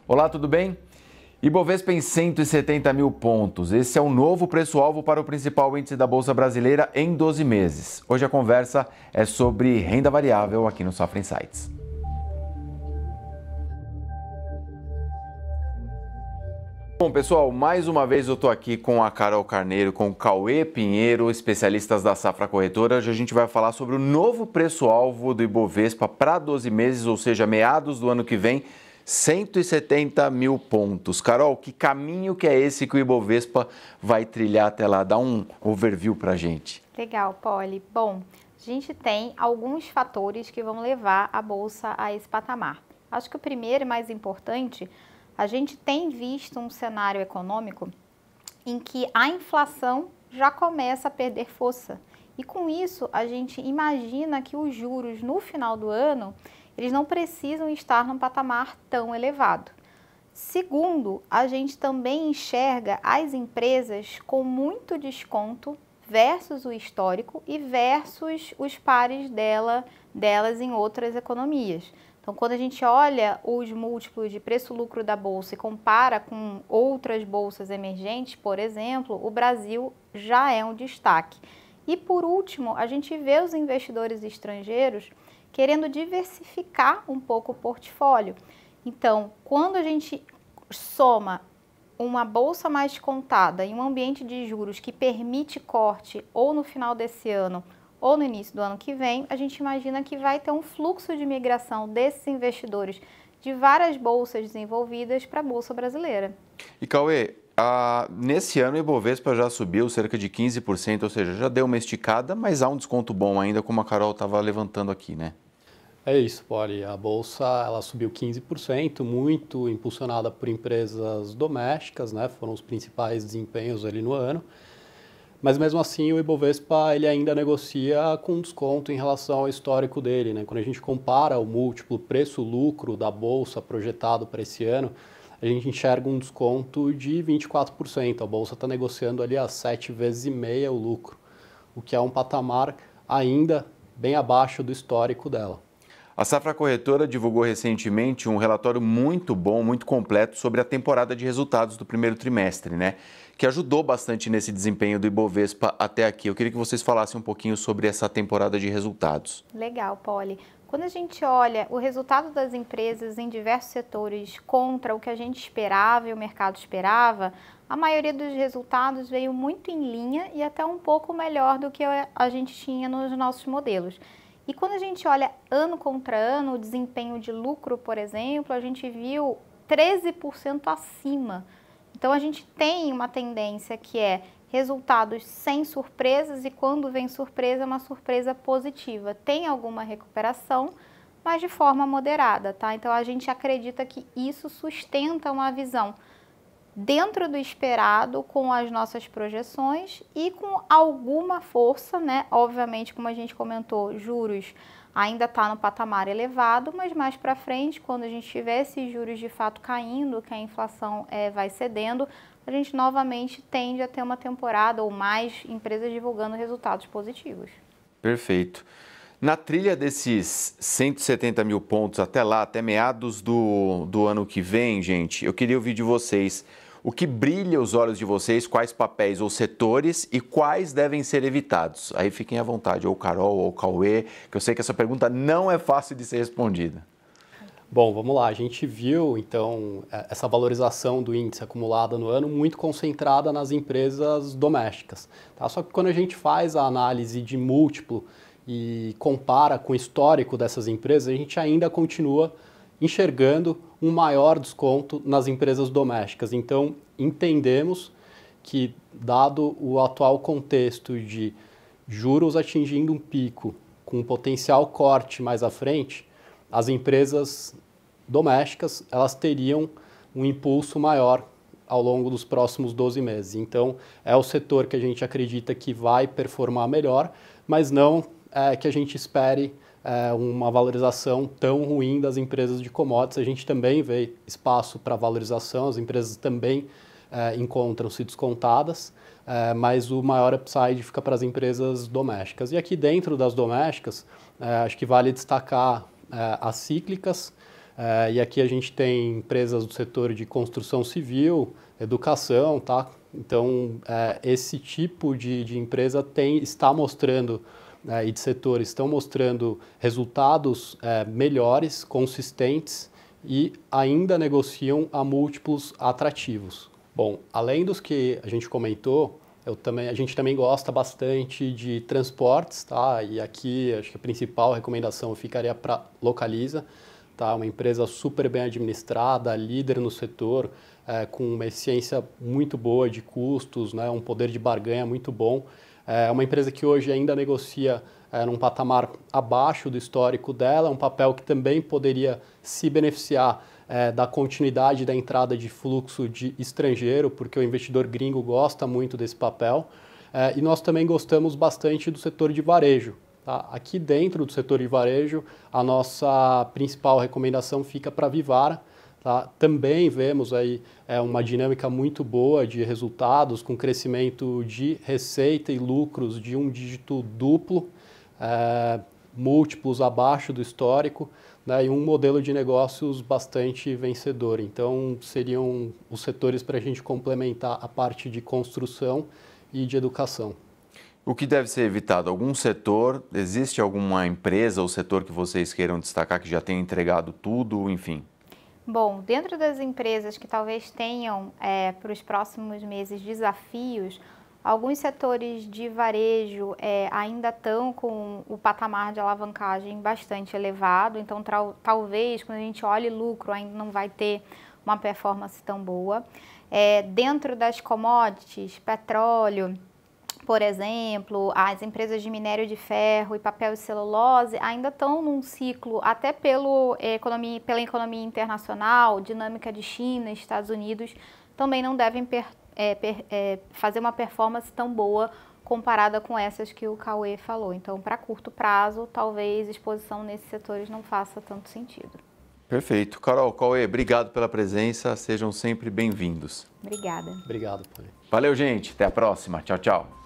Olá, tudo bem? Ibovespa em 170 mil pontos. Esse é o novo preço-alvo para o principal índice da Bolsa Brasileira em 12 meses. Hoje a conversa é sobre renda variável aqui no Safra Insights. Bom, pessoal, mais uma vez eu estou aqui com a Carol Carneiro, com o Cauê Pinheiro, especialistas da Safra Corretora. Hoje a gente vai falar sobre o novo preço-alvo do Ibovespa para 12 meses, ou seja, meados do ano que vem, 170 mil pontos. Carol, que caminho que é esse que o Ibovespa vai trilhar até lá? Dá um overview para a gente. Legal, Poli. Bom, a gente tem alguns fatores que vão levar a Bolsa a esse patamar. Acho que o primeiro e mais importante, a gente tem visto um cenário econômico em que a inflação já começa a perder força. E com isso, a gente imagina que os juros no final do ano, eles não precisam estar num patamar tão elevado. Segundo, a gente também enxerga as empresas com muito desconto versus o histórico e versus os pares delas em outras economias. Então, quando a gente olha os múltiplos de preço-lucro da Bolsa e compara com outras bolsas emergentes, por exemplo, o Brasil já é um destaque. E, por último, a gente vê os investidores estrangeiros querendo diversificar um pouco o portfólio. Então, quando a gente soma uma bolsa mais contada em um ambiente de juros que permite corte ou no final desse ano ou no início do ano que vem, a gente imagina que vai ter um fluxo de migração desses investidores de várias bolsas desenvolvidas para a Bolsa Brasileira. E Cauê, nesse ano o Ibovespa já subiu cerca de 15%, ou seja, já deu uma esticada, mas há um desconto bom ainda, como a Carol estava levantando aqui, né? É isso, Poli. A Bolsa ela subiu 15%, muito impulsionada por empresas domésticas, né? Foram os principais desempenhos ali no ano. Mas mesmo assim o Ibovespa ele ainda negocia com desconto em relação ao histórico dele, né? Quando a gente compara o múltiplo preço-lucro da Bolsa projetado para esse ano, a gente enxerga um desconto de 24%. A Bolsa está negociando ali a 7,5 vezes o lucro, o que é um patamar ainda bem abaixo do histórico dela. A Safra Corretora divulgou recentemente um relatório muito bom, muito completo sobre a temporada de resultados do primeiro trimestre, né? Que ajudou bastante nesse desempenho do Ibovespa até aqui. Eu queria que vocês falassem um pouquinho sobre essa temporada de resultados. Legal, Poli. Quando a gente olha o resultado das empresas em diversos setores contra o que a gente esperava e o mercado esperava, a maioria dos resultados veio muito em linha e até um pouco melhor do que a gente tinha nos nossos modelos. E quando a gente olha ano contra ano, o desempenho de lucro, por exemplo, a gente viu 13% acima. Então, a gente tem uma tendência que é resultados sem surpresas e quando vem surpresa, é uma surpresa positiva. Tem alguma recuperação, mas de forma moderada, tá? Então, a gente acredita que isso sustenta uma visão dentro do esperado, com as nossas projeções e com alguma força, né? Obviamente, como a gente comentou, juros ainda está no patamar elevado, mas mais para frente, quando a gente tiver esses juros de fato caindo, que a inflação vai cedendo, a gente novamente tende a ter uma temporada ou mais empresas divulgando resultados positivos. Perfeito. Na trilha desses 170 mil pontos até lá, até meados do ano que vem, gente, eu queria ouvir de vocês o que brilha os olhos de vocês, quais papéis ou setores e quais devem ser evitados. Aí fiquem à vontade, ou Carol ou Cauê, que eu sei que essa pergunta não é fácil de ser respondida. Bom, vamos lá. A gente viu, então, essa valorização do índice acumulada no ano muito concentrada nas empresas domésticas. Tá? Só que quando a gente faz a análise de múltiplo e compara com o histórico dessas empresas, a gente ainda continua enxergando um maior desconto nas empresas domésticas. Então, entendemos que, dado o atual contexto de juros atingindo um pico com um potencial corte mais à frente, as empresas domésticas elas teriam um impulso maior ao longo dos próximos 12 meses. Então, é o setor que a gente acredita que vai performar melhor, mas não que a gente espere uma valorização tão ruim das empresas de commodities. A gente também vê espaço para valorização, as empresas também encontram-se descontadas, mas o maior upside fica para as empresas domésticas. E aqui dentro das domésticas, acho que vale destacar as cíclicas, E aqui a gente tem empresas do setor de construção civil, educação, tá? Então, esse tipo de empresa está mostrando, e de setor, estão mostrando resultados melhores, consistentes e ainda negociam a múltiplos atrativos. Bom, além dos que a gente comentou, a gente também gosta bastante de transportes, tá? E aqui acho que a principal recomendação ficaria para Localiza, tá? Uma empresa super bem administrada, líder no setor, com uma eficiência muito boa de custos, né? Um poder de barganha muito bom. É uma empresa que hoje ainda negocia num patamar abaixo do histórico dela, um papel que também poderia se beneficiar da continuidade da entrada de fluxo de estrangeiro, porque o investidor gringo gosta muito desse papel. E nós também gostamos bastante do setor de varejo. Tá? Aqui dentro do setor de varejo, a nossa principal recomendação fica para a Vivara. Tá? Também vemos aí uma dinâmica muito boa de resultados, com crescimento de receita e lucros de um dígito duplo, múltiplos abaixo do histórico, né, e um modelo de negócios bastante vencedor. Então, seriam os setores para a gente complementar a parte de construção e de educação. O que deve ser evitado? Algum setor? Existe alguma empresa ou setor que vocês queiram destacar que já tenha entregado tudo, enfim? Bom, dentro das empresas que talvez tenham para os próximos meses desafios, alguns setores de varejo ainda estão com o patamar de alavancagem bastante elevado, então talvez quando a gente olhe lucro ainda não vai ter uma performance tão boa. Dentro das commodities, petróleo, por exemplo, as empresas de minério de ferro e papel e celulose ainda estão num ciclo, até pela economia internacional, dinâmica de China, Estados Unidos, também não devem fazer uma performance tão boa comparada com essas que o Cauê falou. Então, para curto prazo, talvez exposição nesses setores não faça tanto sentido. Perfeito. Carol, Cauê, obrigado pela presença. Sejam sempre bem-vindos. Obrigada. Obrigado, Poli. Valeu, gente. Até a próxima. Tchau, tchau.